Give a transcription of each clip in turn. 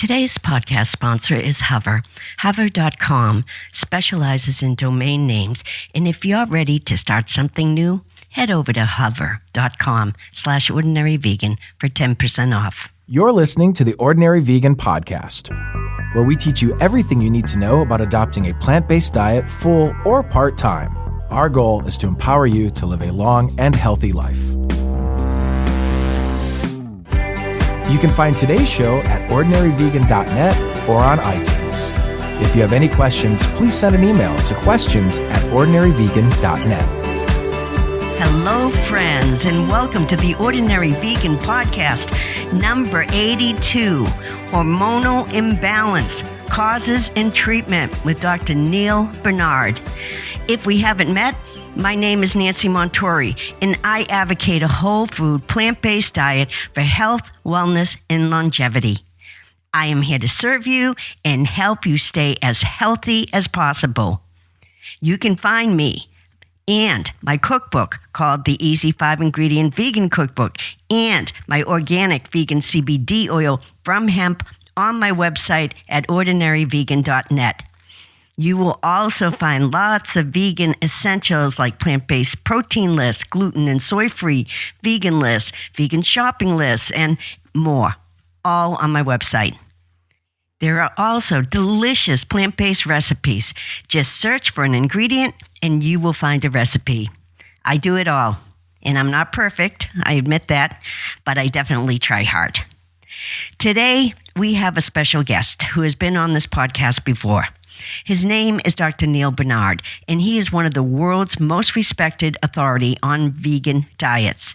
Today's podcast sponsor is Hover. Hover.com specializes in domain names, and if you're ready to start something new, head over to hover.com/ordinaryvegan for 10% off. You're listening to the Ordinary Vegan Podcast, where we teach you everything you need to know about adopting a plant-based diet, full or part-time. Our goal is to empower you to live a long and healthy life. You can find today's show at ordinaryvegan.net or on iTunes. If you have any questions, please send an email to questions@ordinaryvegan.net. Hello, friends, and welcome to the Ordinary Vegan Podcast, number 82, Hormonal Imbalance, Causes and Treatment with Dr. Neal Barnard. If we haven't met, my name is Nancy Montori, and I advocate a whole food, plant-based diet for health, wellness, and longevity. I am here to serve you and help you stay as healthy as possible. You can find me and my cookbook called the Easy 5-Ingredient Vegan Cookbook and my organic vegan CBD oil from hemp on my website at ordinaryvegan.net. You will also find lots of vegan essentials like plant-based protein lists, gluten and soy-free vegan lists, vegan shopping lists, and more, all on my website. There are also delicious plant-based recipes. Just search for an ingredient and you will find a recipe. I do it all, and I'm not perfect, I admit that, but I definitely try hard. Today, we have a special guest who has been on this podcast before. His name is Dr. Neal Barnard, and he is one of the world's most respected authority on vegan diets.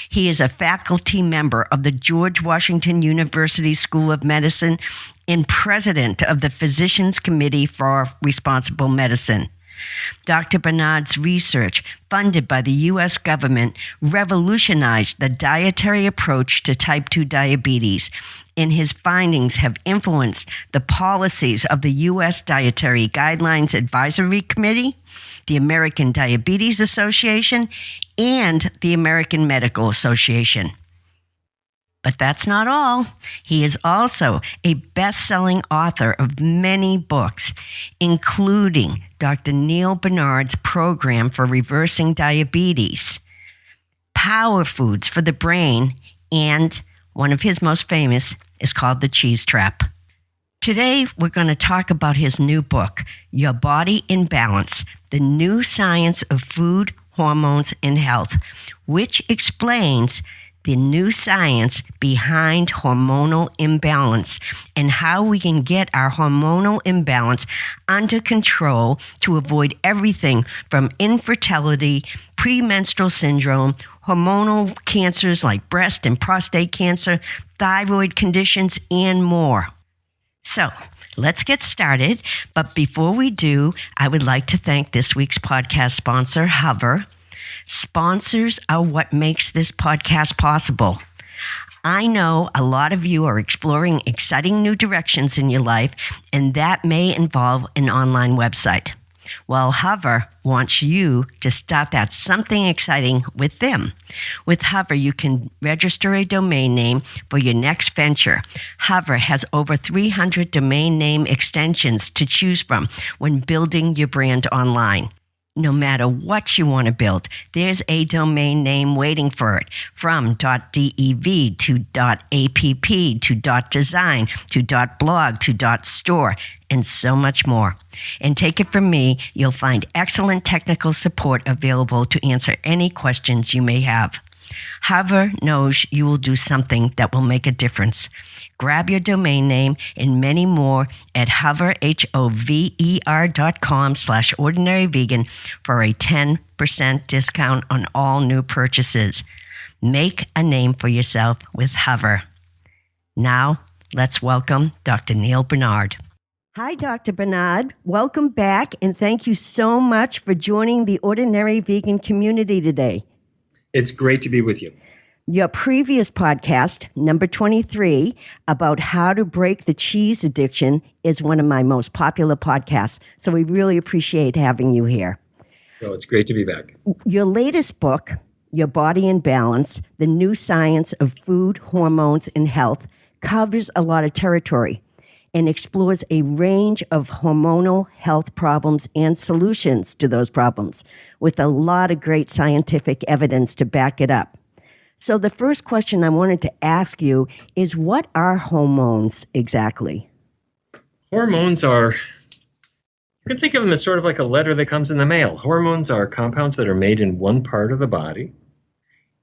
He is a faculty member of the George Washington University School of Medicine and president of the Physicians Committee for Responsible Medicine. Dr. Barnard's research, funded by the U.S. government, revolutionized the dietary approach to type 2 diabetes, and his findings have influenced the policies of the U.S. Dietary Guidelines Advisory Committee, the American Diabetes Association, and the American Medical Association. But that's not all. He is also a best-selling author of many books, including Dr. Neal Barnard's Program for Reversing Diabetes, Power Foods for the Brain, and one of his most famous is called The Cheese Trap. Today, we're going to talk about his new book, Your Body in Balance, The New Science of Food, Hormones, and Health, which explains the new science behind hormonal imbalance and how we can get our hormonal imbalance under control to avoid everything from infertility, premenstrual syndrome, hormonal cancers like breast and prostate cancer, thyroid conditions, and more. So, let's get started. But before we do, I would like to thank this week's podcast sponsor, Hover. Sponsors are what makes this podcast possible. I know a lot of you are exploring exciting new directions in your life, and that may involve an online website. Well, Hover wants you to start that something exciting with them. With Hover, you can register a domain name for your next venture. Hover has over 300 domain name extensions to choose from when building your brand online. No matter what you want to build, there's a domain name waiting for it, from .dev to .app to .design to .blog to .store, and so much more. And take it from me, you'll find excellent technical support available to answer any questions you may have. Hover knows you will do something that will make a difference. Grab your domain name and many more at hover.com/ordinaryvegan for a 10% discount on all new purchases. Make a name for yourself with Hover. Now, let's welcome Dr. Neal Barnard. Hi, Dr. Barnard. Welcome back, and thank you so much for joining the Ordinary Vegan community today. It's great to be with you. Your previous podcast, number 23, about how to break the cheese addiction is one of my most popular podcasts. So we really appreciate having you here. Well, it's great to be back. Your latest book, Your Body in Balance, The New Science of Food, Hormones, and Health, covers a lot of territory. and explores a range of hormonal health problems and solutions to those problems with a lot of great scientific evidence to back it up. So the first question I wanted to ask you is, what are hormones exactly? Hormones are, you can think of them as sort of like a letter that comes in the mail. Hormones are compounds that are made in one part of the body,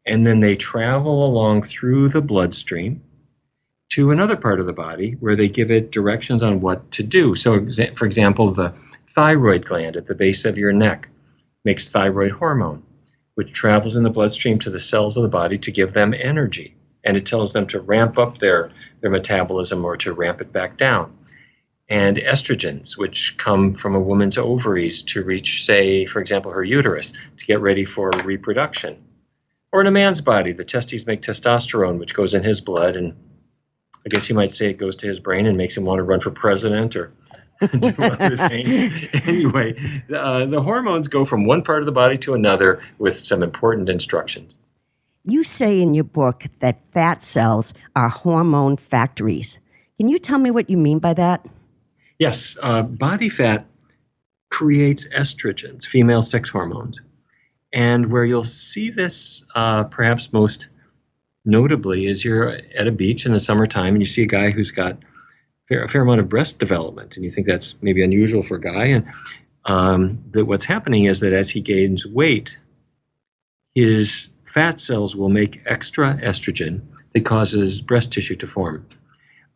and then they travel along through the bloodstream to another part of the body where they give it directions on what to do. So, for example, the thyroid gland at the base of your neck makes thyroid hormone, which travels in the bloodstream to the cells of the body to give them energy. And it tells them to ramp up their metabolism or to ramp it back down. And estrogens, which come from a woman's ovaries to reach, say, for example, her uterus to get ready for reproduction. Or in a man's body, the testes make testosterone, which goes in his blood, and I guess you might say it goes to his brain and makes him want to run for president or do other things. Anyway, the hormones go from one part of the body to another with some important instructions. You say in your book that fat cells are hormone factories. Can you tell me what you mean by that? Yes, body fat creates estrogens, female sex hormones. And where you'll see this perhaps most notably is you're at a beach in the summertime and you see a guy who's got a fair amount of breast development, and you think that's maybe unusual for a guy. And that what's happening is that as he gains weight, his fat cells will make extra estrogen that causes breast tissue to form.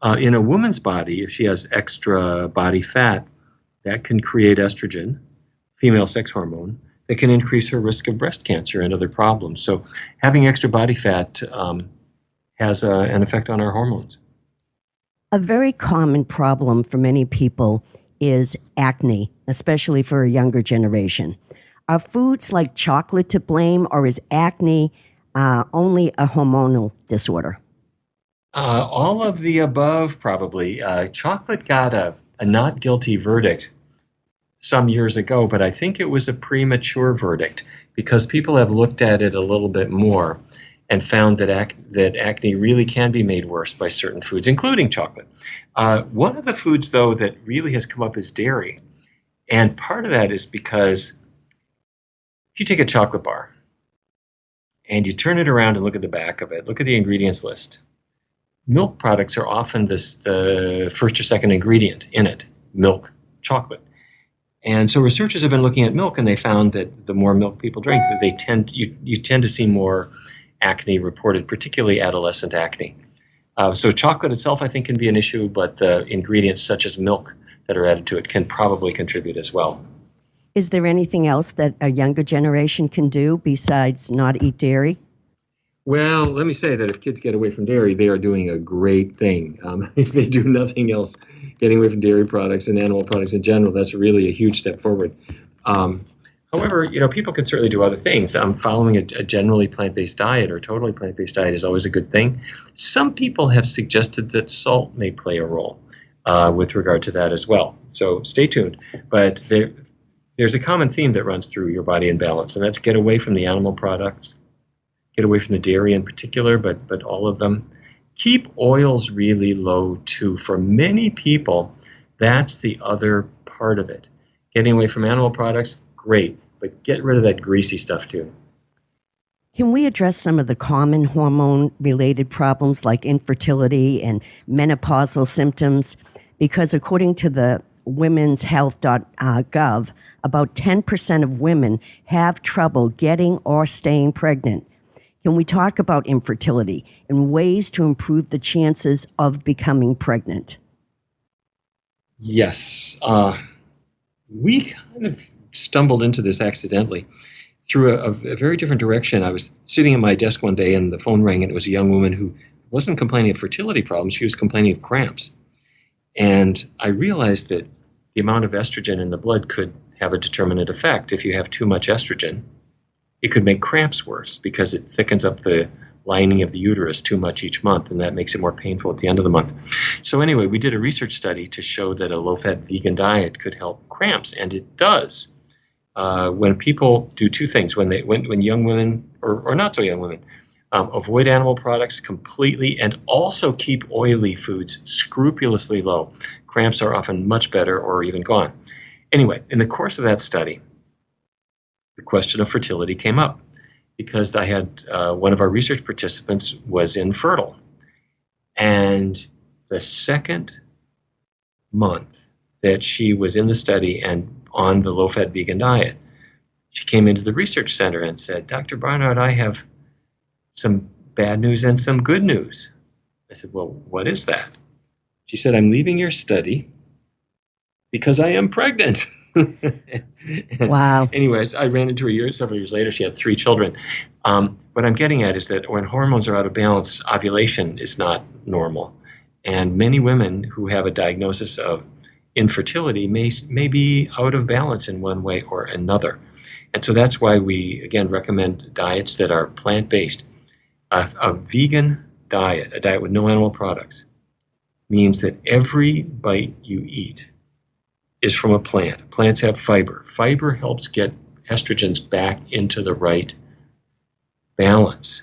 In a woman's body, if she has extra body fat, that can create estrogen, female sex hormone, that can increase her risk of breast cancer and other problems. So having extra body fat has an effect on our hormones. A very common problem for many people is acne, especially for a younger generation. Are foods like chocolate to blame, or is acne only a hormonal disorder? All of the above, probably. Chocolate got a not guilty verdict some years ago, but I think it was a premature verdict because people have looked at it a little bit more and found that acne really can be made worse by certain foods, including chocolate. One of the foods, though, that really has come up is dairy. And part of that is because if you take a chocolate bar and you turn it around and look at the back of it, look at the ingredients list, milk products are often the first or second ingredient in it, milk chocolate. And so researchers have been looking at milk, and they found that the more milk people drink, that you tend to see more acne reported, particularly adolescent acne. So chocolate itself, I think, can be an issue, but the ingredients such as milk that are added to it can probably contribute as well. Is there anything else that a younger generation can do besides not eat dairy? Well, let me say that if kids get away from dairy, they are doing a great thing. If they do nothing else, getting away from dairy products and animal products in general, that's really a huge step forward. However, people can certainly do other things. Following a generally plant-based diet or totally plant-based diet is always a good thing. Some people have suggested that salt may play a role with regard to that as well. So stay tuned. But there's a common theme that runs through Your Body in Balance, and that's get away from the animal products, get away from the dairy in particular, but all of them. Keep oils really low, too. For many people, that's the other part of it. Getting away from animal products, great, but get rid of that greasy stuff, too. Can we address some of the common hormone-related problems like infertility and menopausal symptoms? Because according to the womenshealth.gov, about 10% of women have trouble getting or staying pregnant. Can we talk about infertility and ways to improve the chances of becoming pregnant? Yes. We kind of stumbled into this accidentally through a very different direction. I was sitting at my desk one day and the phone rang, and it was a young woman who wasn't complaining of fertility problems. She was complaining of cramps. And I realized that the amount of estrogen in the blood could have a determinate effect. If you have too much estrogen, it could make cramps worse because it thickens up the lining of the uterus too much each month, and that makes it more painful at the end of the month. So anyway, we did a research study to show that a low-fat vegan diet could help cramps, and it does. When people do two things, when young women, or not so young women, Avoid animal products completely, and also keep oily foods scrupulously low. Cramps are often much better or even gone. Anyway, in the course of that study, the question of fertility came up because I had one of our research participants was infertile. And the second month that she was in the study and on the low-fat vegan diet, she came into the research center and said, "Dr. Barnard, I have some bad news and some good news." I said, "Well, what is that?" She said, "I'm leaving your study because I am pregnant." Wow. Anyways, I ran into her several years later. She had 3 children. What I'm getting at is that when hormones are out of balance, ovulation is not normal. And many women who have a diagnosis of infertility may be out of balance in one way or another. And so that's why we, again, recommend diets that are plant-based. A vegan diet, a diet with no animal products, means that every bite you eat is from a plant. Plants have fiber. Fiber helps get estrogens back into the right balance.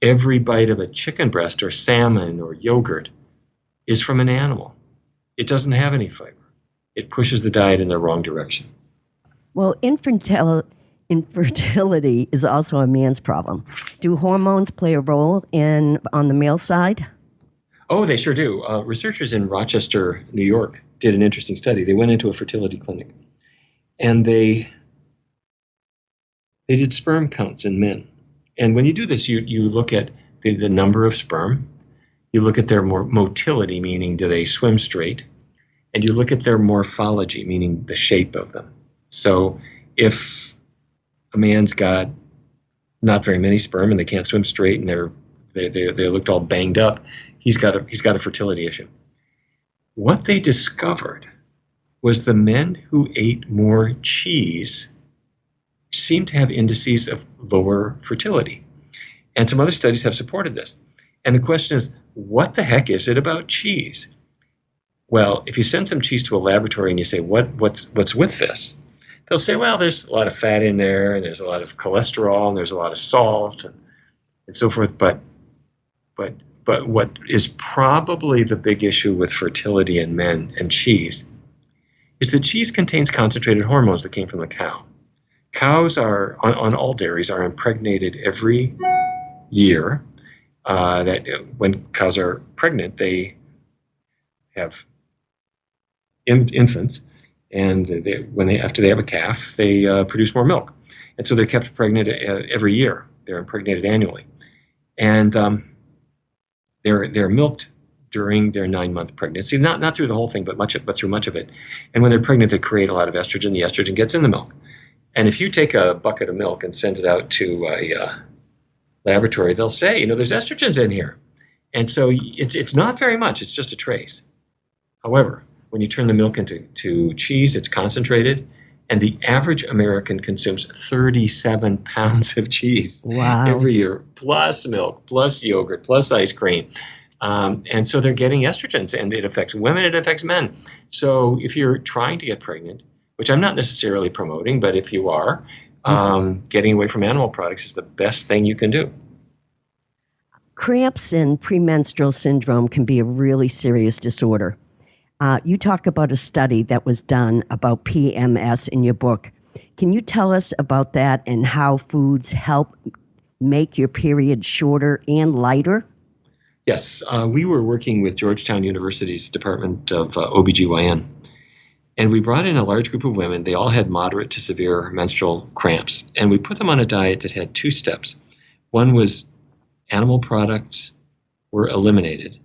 Every bite of a chicken breast or salmon or yogurt is from an animal. It doesn't have any fiber. It pushes the diet in the wrong direction. Well, infertility is also a man's problem. Do hormones play a role on the male side? Oh, they sure do. Researchers in Rochester, New York, did an interesting study. They went into a fertility clinic, and they did sperm counts in men. And when you do this, you look at the number of sperm, you look at their motility, meaning do they swim straight, and you look at their morphology, meaning the shape of them. So if a man's got not very many sperm and they can't swim straight and they looked all banged up, he's got a fertility issue. What they discovered was the men who ate more cheese seemed to have indices of lower fertility. And some other studies have supported this. And the question is, what the heck is it about cheese? Well, if you send some cheese to a laboratory and you say, what's with this? They'll say, well, there's a lot of fat in there, and there's a lot of cholesterol, and there's a lot of salt, and so forth. But what is probably the big issue with fertility in men and cheese is that cheese contains concentrated hormones that came from the cow. Cows are, on all dairies, are impregnated every year. That when cows are pregnant, they have infants, and after they have a calf, they produce more milk, and so they're kept pregnant every year. They're impregnated annually, and they're milked during their 9-month pregnancy, not through the whole thing, but through much of it. And when they're pregnant, they create a lot of estrogen. The estrogen gets in the milk, and if you take a bucket of milk and send it out to a laboratory, they'll say, there's estrogens in here, and so it's not very much. It's just a trace. However, when you turn the milk into cheese, it's concentrated, and the average American consumes 37 pounds of cheese every year, plus milk, plus yogurt, plus ice cream. And so they're getting estrogens, and it affects women, it affects men. So if you're trying to get pregnant, which I'm not necessarily promoting, but if you are, getting away from animal products is the best thing you can do. Cramps and premenstrual syndrome can be a really serious disorder. You talk about a study that was done about PMS in your book. Can you tell us about that and how foods help make your period shorter and lighter? Yes, we were working with Georgetown University's Department of OBGYN, and we brought in a large group of women. They all had moderate to severe menstrual cramps, and we put them on a diet that had 2 steps. One was animal products were eliminated,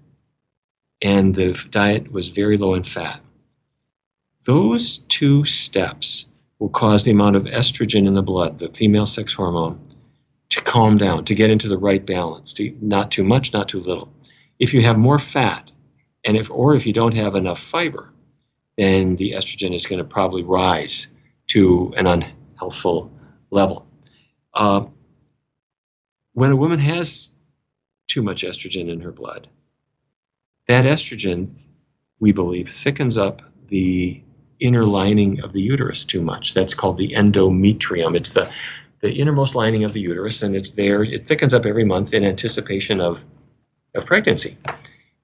and the diet was very low in fat. Those 2 steps will cause the amount of estrogen in the blood, the female sex hormone, to calm down, to get into the right balance, to not too much, not too little. If you have more fat, and if you don't have enough fiber, then the estrogen is going to probably rise to an unhealthful level. When a woman has too much estrogen in her blood, that estrogen, we believe, thickens up the inner lining of the uterus too much. That's called the endometrium. It's the innermost lining of the uterus, and it's there. It thickens up every month in anticipation of pregnancy.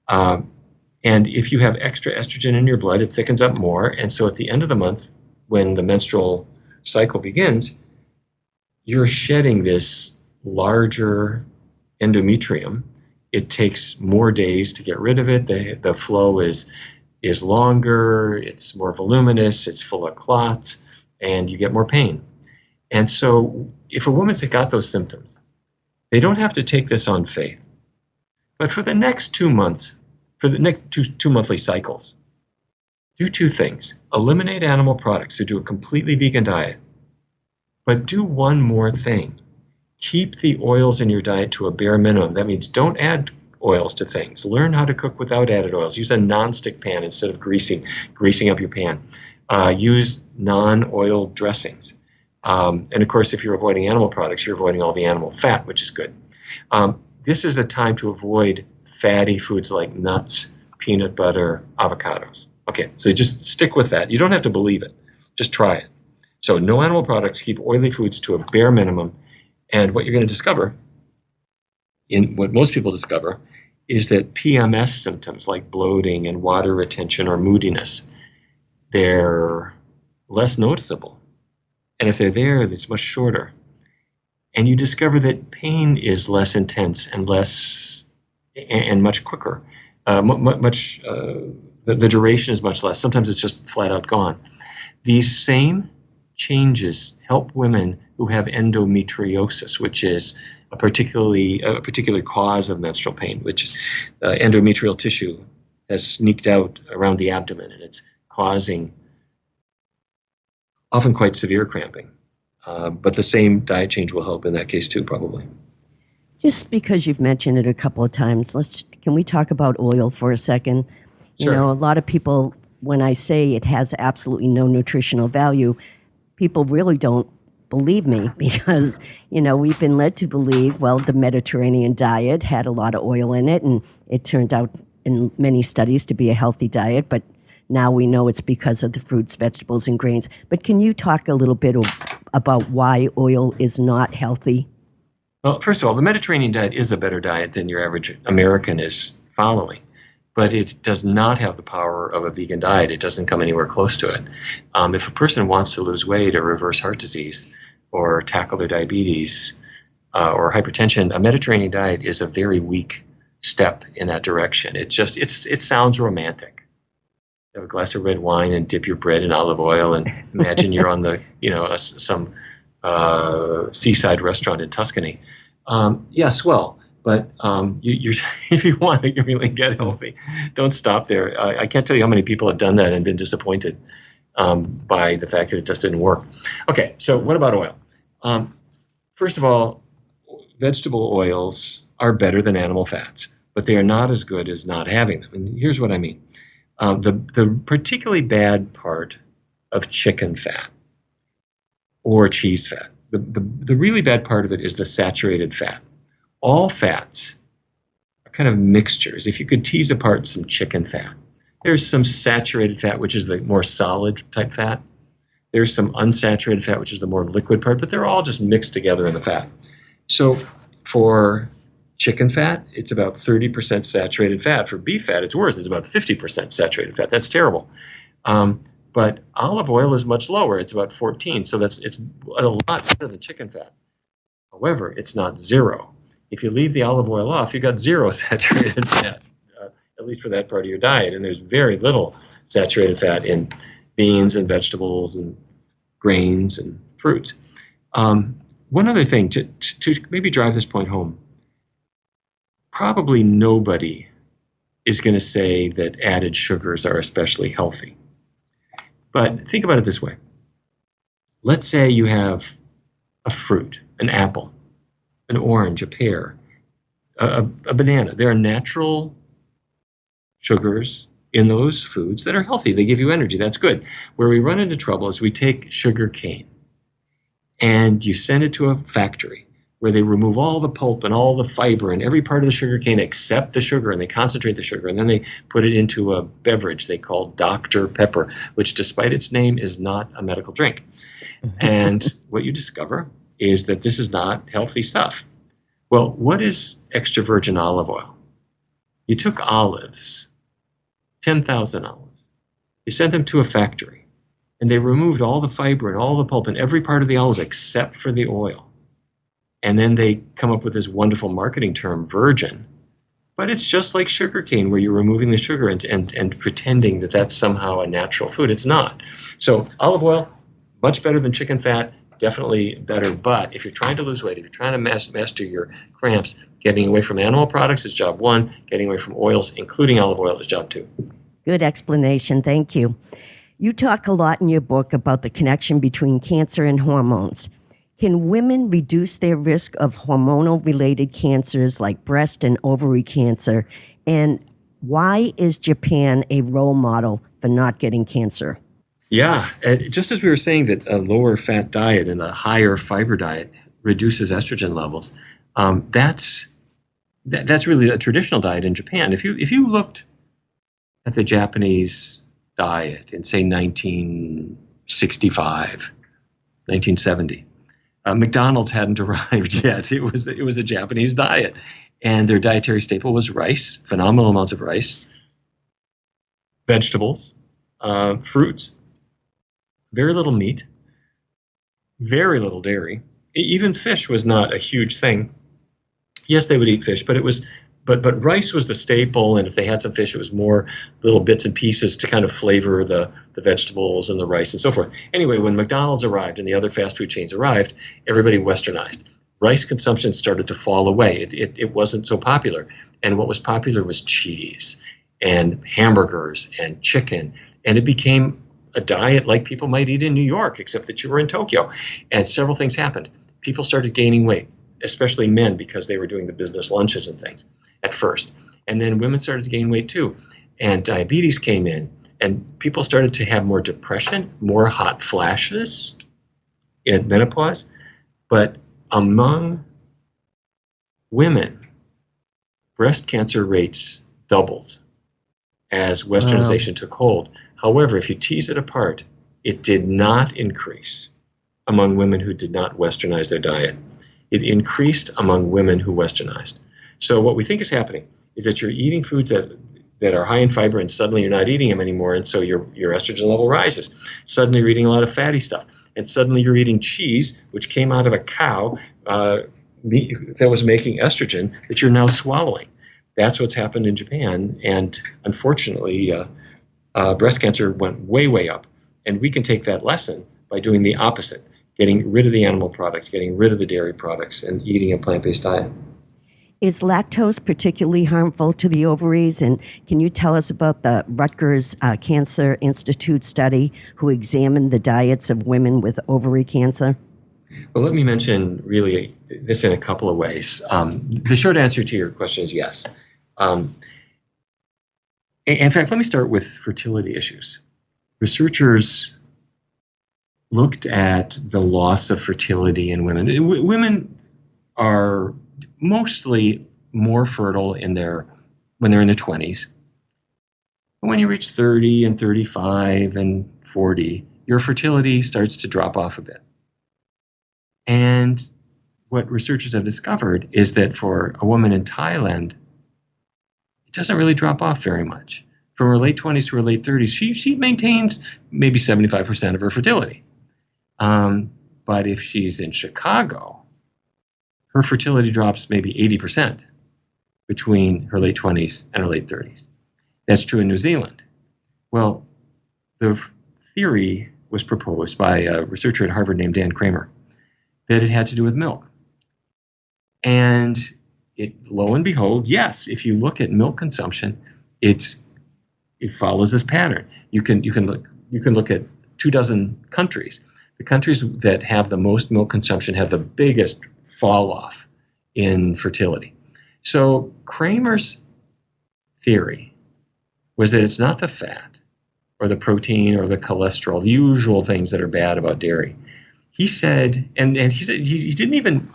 And if you have extra estrogen in your blood, it thickens up more. And so at the end of the month, when the menstrual cycle begins, you're shedding this larger endometrium. It takes more days to get rid of it. The flow is longer, it's more voluminous, it's full of clots, and you get more pain. And so if a woman's got those symptoms, they don't have to take this on faith. But for the next 2 months, for the next two monthly cycles, do two things. Eliminate animal products, so do a completely vegan diet. But do one more thing. Keep the oils in your diet to a bare minimum. That means don't add oils to things. Learn how to cook without added oils. Use a non-stick pan instead of greasing up your pan. Use non-oil dressings. And of course, if you're avoiding animal products, you're avoiding all the animal fat, which is good. This is a time to avoid fatty foods like nuts, peanut butter, avocados. Okay, so just stick with that. You don't have to believe it. Just try it. So no animal products, keep oily foods to a bare minimum. And what you're going to discover, in what most people discover, is that PMS symptoms like bloating and water retention or moodiness, they're less noticeable. And if they're there, it's much shorter. And you discover that pain is less intense and much quicker. The duration is much less. Sometimes it's just flat out gone. These same changes help women who have endometriosis, which is a particular cause of menstrual pain, which is endometrial tissue has sneaked out around the abdomen, and it's causing often quite severe cramping. But the same diet change will help in that case too, probably. Just because you've mentioned it a couple of times, can we talk about oil for a second? Sure. You know, a lot of people, when I say it has absolutely no nutritional value, people really don't believe me because, you know, we've been led to believe, well, the Mediterranean diet had a lot of oil in it, and it turned out in many studies to be a healthy diet, but now we know it's because of the fruits, vegetables, and grains. But can you talk a little bit about why oil is not healthy? Well, first of all, the Mediterranean diet is a better diet than your average American is following, but it does not have the power of a vegan diet. It doesn't come anywhere close to it. If a person wants to lose weight or reverse heart disease or tackle their diabetes or hypertension, a Mediterranean diet is a very weak step in that direction. It sounds romantic. Have a glass of red wine and dip your bread in olive oil and imagine you're on some seaside restaurant in Tuscany. Swell. But if you want to really get healthy, don't stop there. I can't tell you how many people have done that and been disappointed by the fact that it just didn't work. Okay, so what about oil? First of all, vegetable oils are better than animal fats, but they are not as good as not having them. And here's what I mean. The particularly bad part of chicken fat or cheese fat, the really bad part of it is the saturated fat. All fats are kind of mixtures. If you could tease apart some chicken fat, there's some saturated fat, which is the more solid type fat. There's some unsaturated fat, which is the more liquid part, but they're all just mixed together in the fat. So for chicken fat, it's about 30% saturated fat. For beef fat, it's worse. It's about 50% saturated fat. That's terrible. But olive oil is much lower. It's about 14. So it's a lot better than chicken fat. However, it's not zero. If you leave the olive oil off, you got zero saturated fat, at least for that part of your diet. And there's very little saturated fat in beans and vegetables and grains and fruits. One other thing to maybe drive this point home. Probably nobody is going to say that added sugars are especially healthy. But think about it this way. Let's say you have a fruit, an apple, an orange, a pear, a banana. There are natural sugars in those foods that are healthy. They give you energy. That's good. Where we run into trouble is we take sugar cane and you send it to a factory where they remove all the pulp and all the fiber and every part of the sugar cane except the sugar, and they concentrate the sugar, and then they put it into a beverage they call Dr. Pepper, which despite its name is not a medical drink. And what you discover is that this is not healthy stuff. Well, what is extra virgin olive oil? You took olives, 10,000 olives. You sent them to a factory, and they removed all the fiber and all the pulp and every part of the olive except for the oil. And then they come up with this wonderful marketing term, virgin. But it's just like sugarcane, where you're removing the sugar and pretending that that's somehow a natural food. It's not. So olive oil, much better than chicken fat, definitely better. But if you're trying to lose weight, if you're trying to master your cramps, getting away from animal products is job one. Getting away from oils, including olive oil, is job two. Good explanation. Thank you. You talk a lot in your book about the connection between cancer and hormones. Can women reduce their risk of hormonal-related cancers like breast and ovary cancer? And why is Japan a role model for not getting cancer? Yeah, just as we were saying that a lower fat diet and a higher fiber diet reduces estrogen levels, that's really a traditional diet in Japan. If you looked at the Japanese diet in, say, 1965, 1970, McDonald's hadn't arrived yet. It was a Japanese diet, and their dietary staple was rice, phenomenal amounts of rice, vegetables, fruits, very little meat, very little dairy. Even fish was not a huge thing. Yes, they would eat fish, but but rice was the staple, and if they had some fish, it was more little bits and pieces to kind of flavor the vegetables and the rice and so forth. Anyway, when McDonald's arrived and the other fast food chains arrived, everybody westernized. Rice consumption started to fall away. It wasn't so popular. And what was popular was cheese and hamburgers and chicken. And it became a diet like people might eat in New York, except that you were in Tokyo. And several things happened. People started gaining weight, especially men, because they were doing the business lunches and things at first. And then women started to gain weight too. And diabetes came in, and people started to have more depression, more hot flashes in menopause. But among women, breast cancer rates doubled as westernization took hold. However, if you tease it apart, it did not increase among women who did not westernize their diet. It increased among women who westernized. So what we think is happening is that you're eating foods that are high in fiber, and suddenly you're not eating them anymore, and so your estrogen level rises. Suddenly you're eating a lot of fatty stuff, and suddenly you're eating cheese, which came out of a cow that was making estrogen that you're now swallowing. That's what's happened in Japan, and unfortunately, breast cancer went way, way up. And we can take that lesson by doing the opposite, getting rid of the animal products, getting rid of the dairy products, and eating a plant-based diet. Is lactose particularly harmful to the ovaries? And can you tell us about the Rutgers Cancer Institute study who examined the diets of women with ovary cancer? Well, let me mention really this in a couple of ways. The short answer to your question is yes. In fact, let me start with fertility issues. Researchers looked at the loss of fertility in women. Women are mostly more fertile when they're in their 20s. But when you reach 30 and 35 and 40, your fertility starts to drop off a bit. And what researchers have discovered is that for a woman in Thailand, it doesn't really drop off very much. From her late 20s to her late 30s, she maintains maybe 75% of her fertility. But if she's in Chicago, her fertility drops maybe 80% between her late 20s and her late 30s. That's true in New Zealand. Well, the theory was proposed by a researcher at Harvard named Dan Kramer that it had to do with milk. And lo and behold, yes, if you look at milk consumption, it follows this pattern. You can look at 24 countries. The countries that have the most milk consumption have the biggest fall off in fertility. So Kramer's theory was that it's not the fat or the protein or the cholesterol, the usual things that are bad about dairy. He said, and he said he didn't even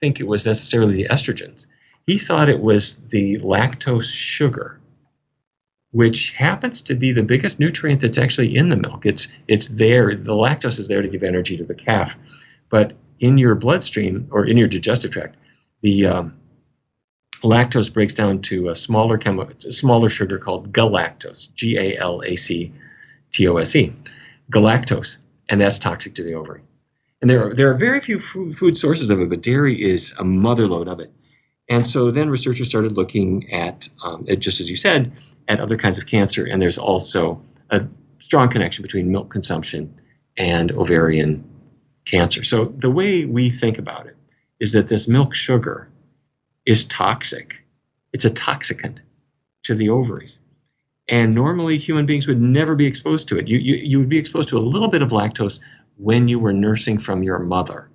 think it was necessarily the estrogens. He thought it was the lactose sugar, which happens to be the biggest nutrient that's actually in the milk. It's there. The lactose is there to give energy to the calf. But in your bloodstream or in your digestive tract, the lactose breaks down to a smaller sugar called galactose, Galactose, galactose, and that's toxic to the ovary. And there are very few food sources of it, but dairy is a mother lode of it. And so then researchers started looking at, just as you said, at other kinds of cancer, and there's also a strong connection between milk consumption and ovarian cancer. So the way we think about it is that this milk sugar is toxic. It's a toxicant to the ovaries. And normally human beings would never be exposed to it. You would be exposed to a little bit of lactose when you were nursing from your mother.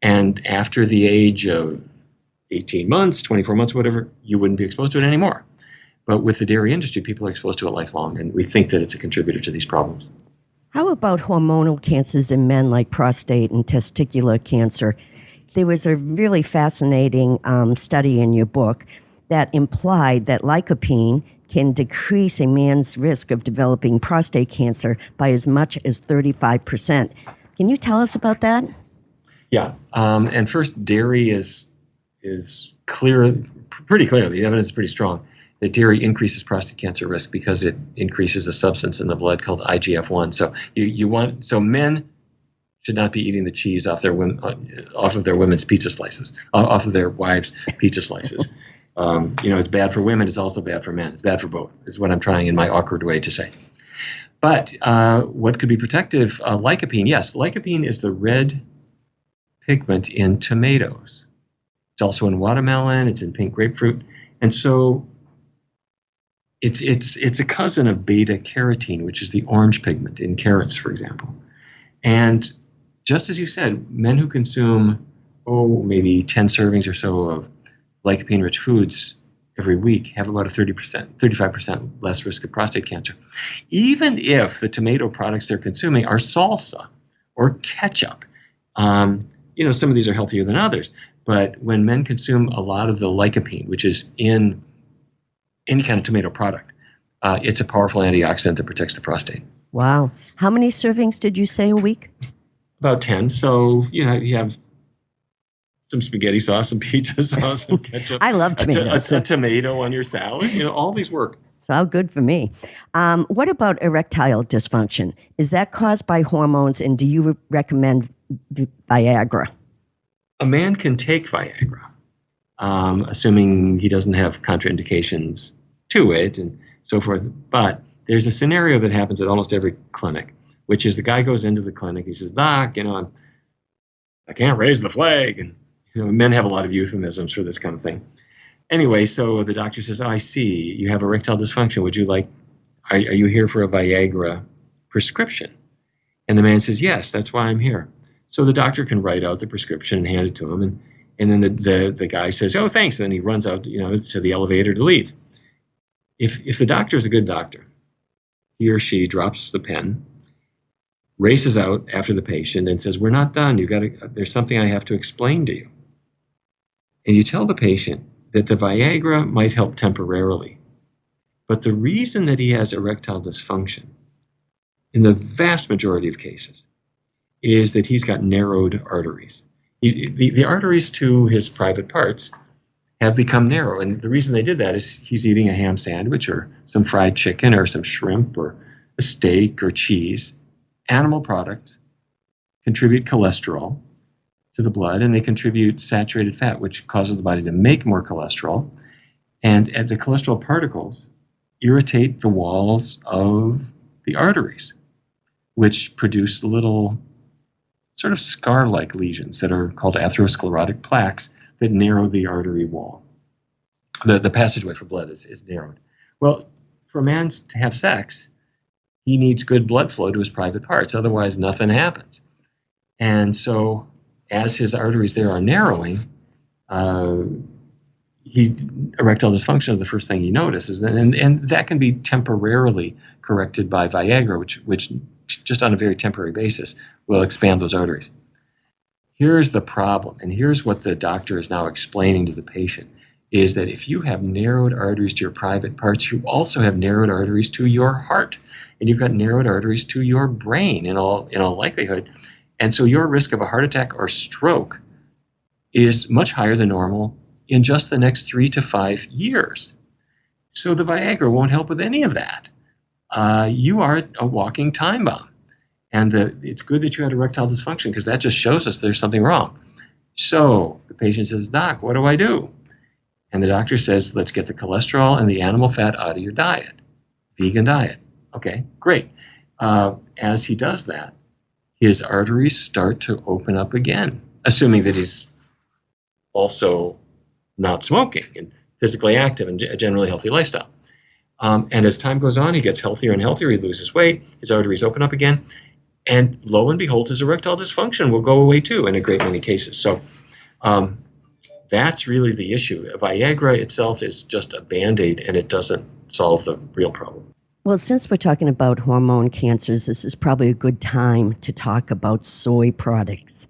And after the age of 18 months, 24 months, whatever, you wouldn't be exposed to it anymore. But with the dairy industry, people are exposed to it lifelong, and we think that it's a contributor to these problems. How about hormonal cancers in men like prostate and testicular cancer? There was a really fascinating study in your book that implied that lycopene can decrease a man's risk of developing prostate cancer by as much as 35%. Can you tell us about that? Yeah, and first, dairy is clear, pretty clearly, the evidence is pretty strong, that dairy increases prostate cancer risk because it increases a substance in the blood called IGF-1. So men should not be eating the cheese off of their women's pizza slices, off of their wives' pizza slices. It's bad for women. It's also bad for men. It's bad for both, is what I'm trying in my awkward way to say. But what could be protective? Lycopene, yes. Lycopene is the red pigment in tomatoes. It's also in watermelon. It's in pink grapefruit. And so it's a cousin of beta carotene, which is the orange pigment in carrots, for example. And just as you said, men who consume, maybe 10 servings or so of lycopene-rich foods every week have about a 35% less risk of prostate cancer. Even if the tomato products they're consuming are salsa or ketchup. Some of these are healthier than others. But when men consume a lot of the lycopene, which is in any kind of tomato product, it's a powerful antioxidant that protects the prostate. Wow. How many servings did you say a week? About 10. So, you have some spaghetti sauce, some pizza sauce, some ketchup. I love tomatoes. A tomato on your salad. All these work. So good for me. What about erectile dysfunction? Is that caused by hormones, and do you recommend Viagra? A man can take Viagra, assuming he doesn't have contraindications to it and so forth. But there's a scenario that happens at almost every clinic, which is the guy goes into the clinic. He says, "Doc, I can't raise the flag." And men have a lot of euphemisms for this kind of thing. Anyway, so the doctor says, "I see you have erectile dysfunction. Are you here for a Viagra prescription?" And the man says, "Yes, that's why I'm here." So the doctor can write out the prescription and hand it to him. And then the guy says, "Oh, thanks." And then he runs out, to the elevator to leave. If the doctor is a good doctor, he or she drops the pen, races out after the patient and says, "We're not done. There's something I have to explain to you." And you tell the patient that the Viagra might help temporarily. But the reason that he has erectile dysfunction, in the vast majority of cases, is that he's got narrowed arteries. The arteries to his private parts have become narrow. And the reason they did that is he's eating a ham sandwich or some fried chicken or some shrimp or a steak or cheese. Animal products contribute cholesterol to the blood, and they contribute saturated fat, which causes the body to make more cholesterol. And the cholesterol particles irritate the walls of the arteries, which produce little sort of scar-like lesions that are called atherosclerotic plaques that narrow the artery wall. The passageway for blood is narrowed. Well, for a man to have sex, he needs good blood flow to his private parts. Otherwise, nothing happens. And so as his arteries there are narrowing, erectile dysfunction is the first thing he notices. And that can be temporarily corrected by Viagra, which just on a very temporary basis will expand those arteries. Here's the problem, and here's what the doctor is now explaining to the patient, is that if you have narrowed arteries to your private parts, you also have narrowed arteries to your heart, and you've got narrowed arteries to your brain in all likelihood. And so your risk of a heart attack or stroke is much higher than normal in just the next 3 to 5 years. So the Viagra won't help with any of that. You are a walking time bomb. And it's good that you had erectile dysfunction because that just shows us there's something wrong. So the patient says, Doc, what do I do? And the doctor says, let's get the cholesterol and the animal fat out of your diet. Vegan diet. Okay, great. As he does that, his arteries start to open up again, assuming that he's also not smoking and physically active and a generally healthy lifestyle. And as time goes on, he gets healthier and healthier. He loses weight. His arteries open up again. And lo and behold, his erectile dysfunction will go away too in a great many cases. So that's really the issue. Viagra itself is just a Band-Aid, and it doesn't solve the real problem. Well, since we're talking about hormone cancers, this is probably a good time to talk about soy products.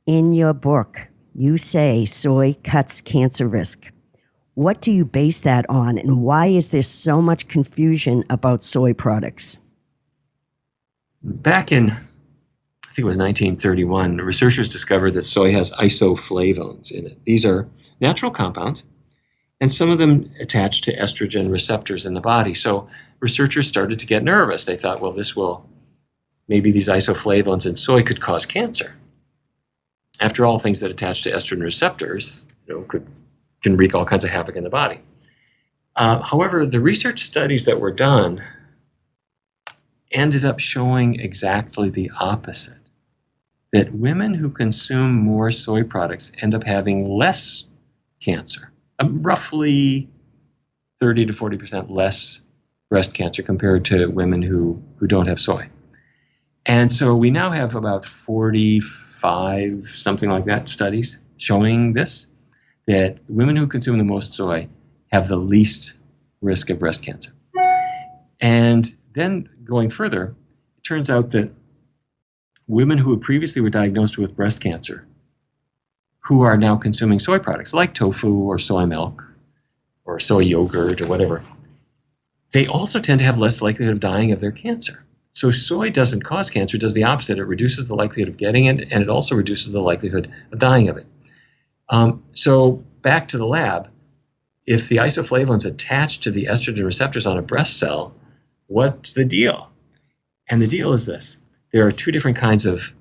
In your book, you say soy cuts cancer risk. What do you base that on, and why is there so much confusion about soy products? Back in, I think it was 1931, researchers discovered that soy has isoflavones in it. These are natural compounds, and some of them attach to estrogen receptors in the body. So researchers started to get nervous. They thought, well, maybe these isoflavones in soy could cause cancer. After all, things that attach to estrogen receptors, can wreak all kinds of havoc in the body. However, the research studies that were done ended up showing exactly the opposite, that women who consume more soy products end up having less cancer, roughly 30 to 40% less breast cancer compared to women who don't have soy. And so we now have about 45, something like that, studies showing this, that women who consume the most soy have the least risk of breast cancer. And then going further, it turns out that women who previously were diagnosed with breast cancer, who are now consuming soy products like tofu or soy milk or soy yogurt or whatever, they also tend to have less likelihood of dying of their cancer. So soy doesn't cause cancer, it does the opposite. It reduces the likelihood of getting it, and it also reduces the likelihood of dying of it. So back to the lab, if the isoflavones attach to the estrogen receptors on a breast cell, what's the deal? And the deal is this. There are two different kinds of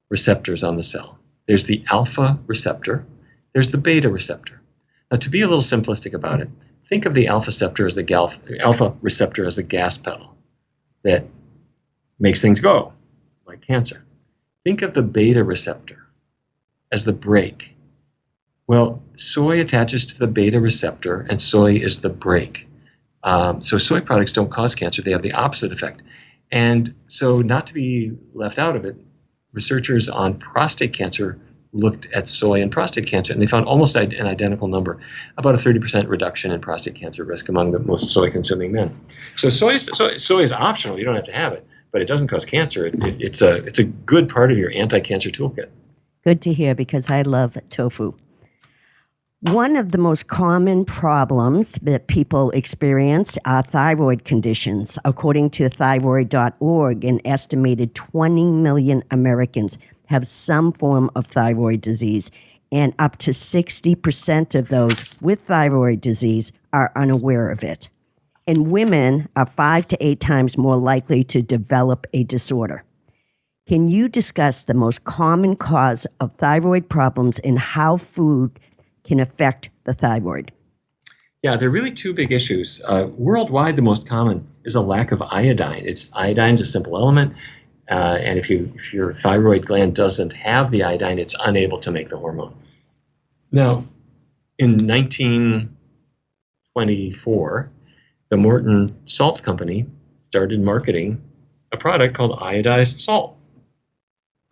receptors on the cell. There's the alpha receptor. There's the beta receptor. Now, to be a little simplistic about it, think of the alpha receptor as the gas pedal that makes things go, like cancer. Think of the beta receptor as the brake. Well, soy attaches to the beta receptor, and soy is the brake. So soy products don't cause cancer. They have the opposite effect. And so not to be left out of it, researchers on prostate cancer looked at soy and prostate cancer, and they found almost an identical number, about a 30% reduction in prostate cancer risk among the most soy-consuming men. So soy is optional. You don't have to have it, but it doesn't cause cancer. It's a good part of your anti-cancer toolkit. Good to hear, because I love tofu. One of the most common problems that people experience are thyroid conditions. According to thyroid.org, an estimated 20 million Americans have some form of thyroid disease, and up to 60% of those with thyroid disease are unaware of it. And women are 5 to 8 times more likely to develop a disorder. Can you discuss the most common cause of thyroid problems and how food can affect the thyroid? Yeah, there are really two big issues. Worldwide, the most common is a lack of iodine. Iodine's a simple element, and if your thyroid gland doesn't have the iodine, it's unable to make the hormone. Now, in 1924, the Morton Salt Company started marketing a product called iodized salt.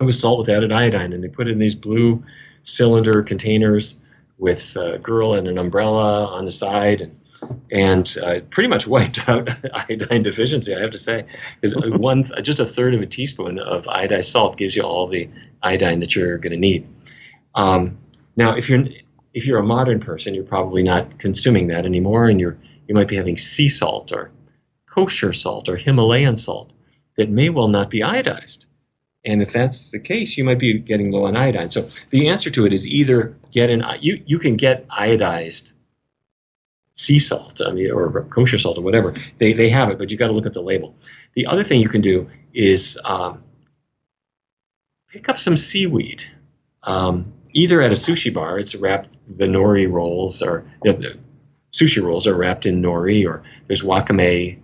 It was salt with added iodine, and they put it in these blue cylinder containers with a girl and an umbrella on the side, and pretty much wiped out iodine deficiency, I have to say. Because just a third of a teaspoon of iodized salt gives you all the iodine that you're going to need. Now, if you're a modern person, you're probably not consuming that anymore, and you might be having sea salt or kosher salt or Himalayan salt that may well not be iodized. And if that's the case, you might be getting low on iodine. So the answer to it is either you can get iodized sea salt, or kosher salt or whatever. They have it, but you got to look at the label. The other thing you can do is pick up some seaweed. Either at a sushi bar, it's wrapped, the nori rolls, or the sushi rolls are wrapped in nori, or there's wakame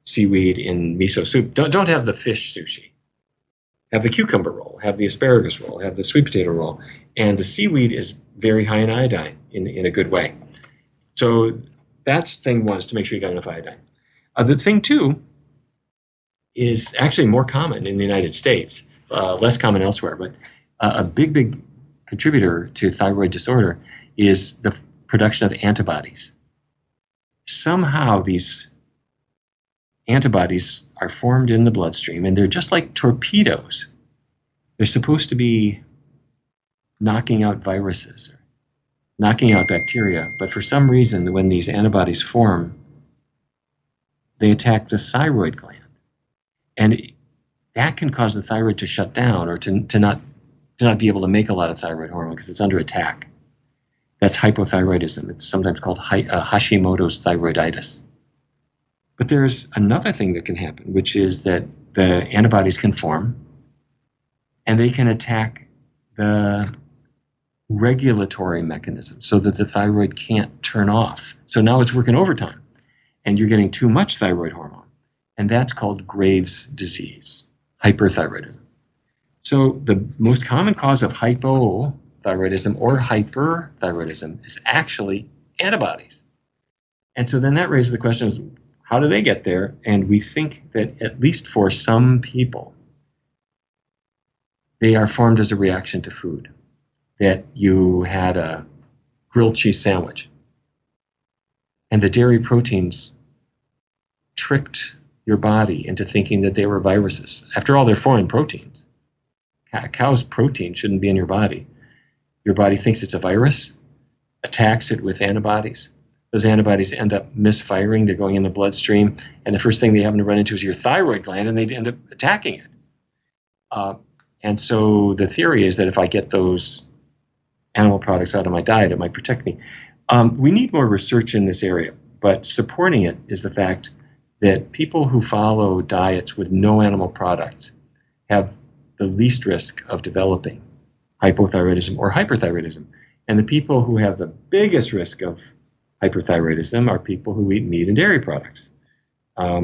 seaweed in miso soup. Don't have the fish sushi. Have the cucumber roll, have the asparagus roll, have the sweet potato roll. And the seaweed is very high in iodine in a good way. So that's thing one, is to make sure you got enough iodine. The thing two is actually more common in the United States, less common elsewhere, but a big contributor to thyroid disorder is the production of antibodies. Somehow these antibodies are formed in the bloodstream, and they're just like torpedoes. They're supposed to be knocking out viruses, or knocking out bacteria, but for some reason, when these antibodies form, they attack the thyroid gland. And that can cause the thyroid to shut down, or to not be able to make a lot of thyroid hormone because it's under attack. That's hypothyroidism. It's sometimes called Hashimoto's thyroiditis. But there's another thing that can happen, which is that the antibodies can form, and they can attack the regulatory mechanism so that the thyroid can't turn off. So now it's working overtime, and you're getting too much thyroid hormone. And that's called Graves' disease, hyperthyroidism. So the most common cause of hypothyroidism or hyperthyroidism is actually antibodies. And so then that raises the question is, how do they get there? And we think that at least for some people, they are formed as a reaction to food. That you had a grilled cheese sandwich, and the dairy proteins tricked your body into thinking that they were viruses. After all, they're foreign proteins. Cow's protein shouldn't be in your body. Your body thinks it's a virus, attacks it with antibodies. Those antibodies end up misfiring. They're going in the bloodstream, and the first thing they happen to run into is your thyroid gland, and they end up attacking it. And so the theory is that if I get those animal products out of my diet, it might protect me. We need more research in this area, but supporting it is the fact that people who follow diets with no animal products have the least risk of developing hypothyroidism or hyperthyroidism. And the people who have the biggest risk of hyperthyroidism are people who eat meat and dairy products,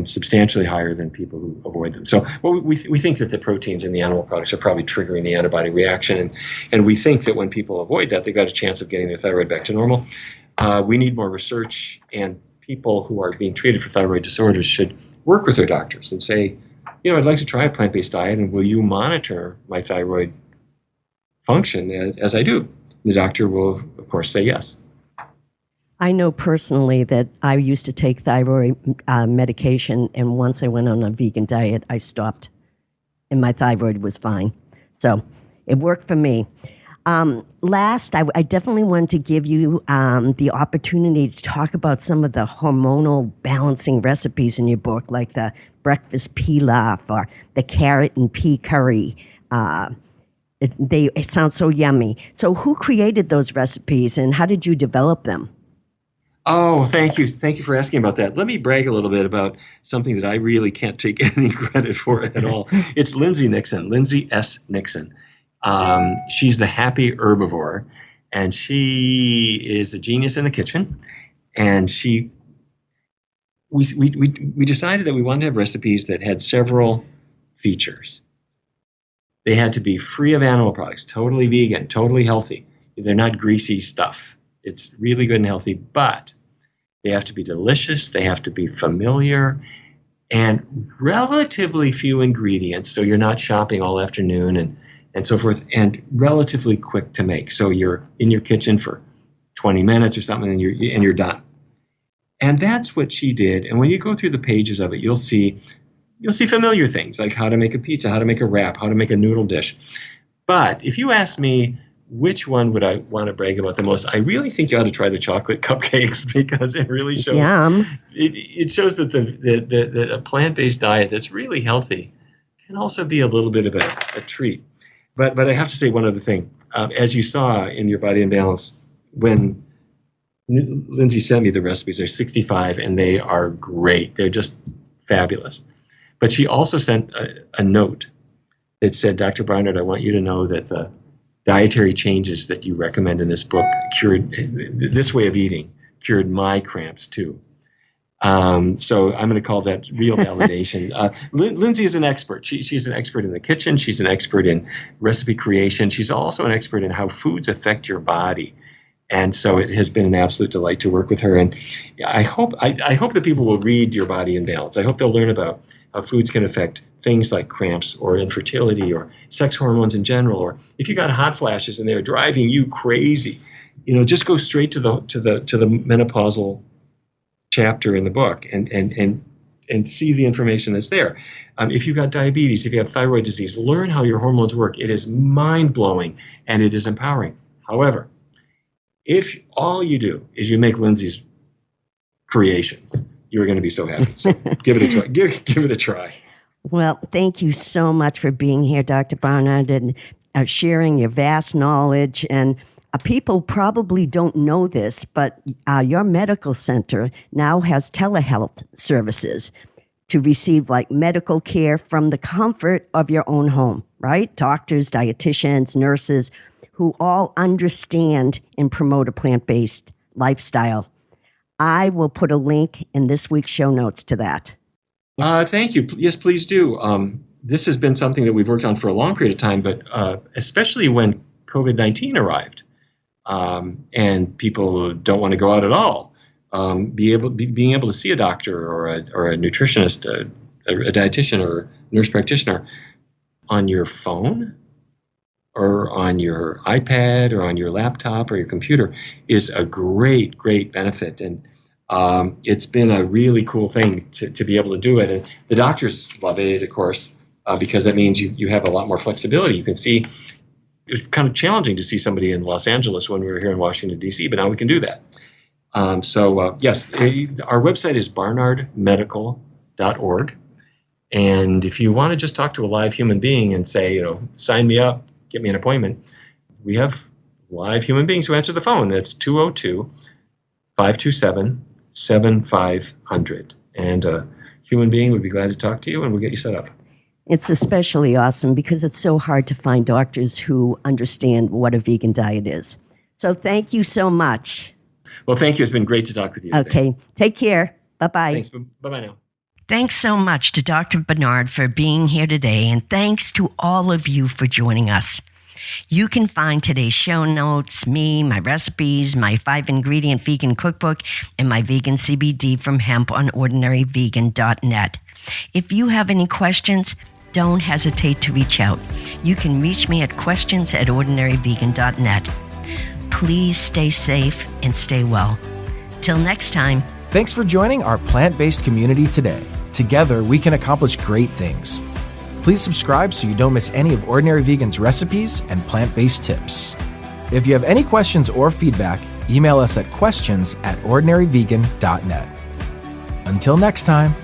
substantially higher than people who avoid them. So we think that the proteins in the animal products are probably triggering the antibody reaction, and we think that when people avoid that, they've got a chance of getting their thyroid back to normal. We need more research, and people who are being treated for thyroid disorders should work with their doctors and say, I'd like to try a plant-based diet, and will you monitor my thyroid function as I do? The doctor will, of course, say yes. I know personally that I used to take thyroid medication, and once I went on a vegan diet, I stopped, and my thyroid was fine. So it worked for me. Last, I definitely wanted to give you the opportunity to talk about some of the hormonal balancing recipes in your book, like the breakfast pilaf or the carrot and pea curry. It sounds so yummy. So who created those recipes, and how did you develop them? Oh, thank you. Thank you for asking about that. Let me brag a little bit about something that I really can't take any credit for at all. It's Lindsay S. Nixon. She's the happy herbivore, and she is a genius in the kitchen. And we decided that we wanted to have recipes that had several features. They had to be free of animal products, totally vegan, totally healthy. They're not greasy stuff. It's really good and healthy, but they have to be delicious. They have to be familiar and relatively few ingredients, so you're not shopping all afternoon and so forth, and relatively quick to make. So you're in your kitchen for 20 minutes or something, and you're done. And that's what she did. And when you go through the pages of it, you'll see familiar things like how to make a pizza, how to make a wrap, how to make a noodle dish. But if you ask me, which one would I want to brag about the most? I really think you ought to try the chocolate cupcakes, because it really shows. It shows that that a plant-based diet that's really healthy can also be a little bit of a treat. But I have to say one other thing. As you saw in your Body Imbalance, when Lindsay sent me the recipes, they're 65 and they are great. They're just fabulous. But she also sent a note that said, Dr. Barnard, I want you to know that the dietary changes that you recommend in this book cured this way of eating, cured my cramps too. So I'm going to call that real validation. Lindsay is an expert. She's an expert in the kitchen. She's an expert in recipe creation. She's also an expert in how foods affect your body. And so it has been an absolute delight to work with her. And I hope that people will read your Body Imbalance. I hope they'll learn about how foods can affect things like cramps or infertility or sex hormones in general. Or if you got hot flashes and they're driving you crazy, just go straight to the menopausal chapter in the book and see the information that's there. If you've got diabetes, if you have thyroid disease, learn how your hormones work. It is mind-blowing and it is empowering. However, if all you do is you make Lindsay's creations, you're going to be so happy. So give it a try. Give it a try. Well, thank you so much for being here, Dr. Barnard, and sharing your vast knowledge. And people probably don't know this, but your medical center now has telehealth services to receive medical care from the comfort of your own home, right? Doctors, dietitians, nurses, who all understand and promote a plant-based lifestyle. I will put a link in this week's show notes to that. Thank you. Yes, please do. This has been something that we've worked on for a long period of time, but especially when COVID-19 arrived, and people don't want to go out at all, being able to see a doctor or a nutritionist, a dietitian or nurse practitioner on your phone or on your iPad or on your laptop or your computer is a great, great benefit. And it's been a really cool thing to be able to do it. And the doctors love it, of course, because that means you have a lot more flexibility. You can see, it's kind of challenging to see somebody in Los Angeles when we were here in Washington, D.C., but now we can do that. Yes, our website is barnardmedical.org. And if you want to just talk to a live human being and say, sign me up, get me an appointment, we have live human beings who answer the phone. That's 202-527-7500. And a human being would be glad to talk to you, and we'll get you set up. It's especially awesome because it's so hard to find doctors who understand what a vegan diet is. So thank you so much. Well, thank you. It's been great to talk with you today. Okay. Take care. Bye-bye. Thanks. Bye-bye now. Thanks so much to Dr. Barnard for being here today, and thanks to all of you for joining us. You can find today's show notes, me, my recipes, my 5-ingredient vegan cookbook, and my vegan CBD from hemp on ordinaryvegan.net. If you have any questions, don't hesitate to reach out. You can reach me at questions@ordinaryvegan.net. Please stay safe and stay well. Till next time. Thanks for joining our plant-based community today. Together, we can accomplish great things. Please subscribe so you don't miss any of Ordinary Vegan's recipes and plant-based tips. If you have any questions or feedback, email us at questions@ordinaryvegan.net. Until next time.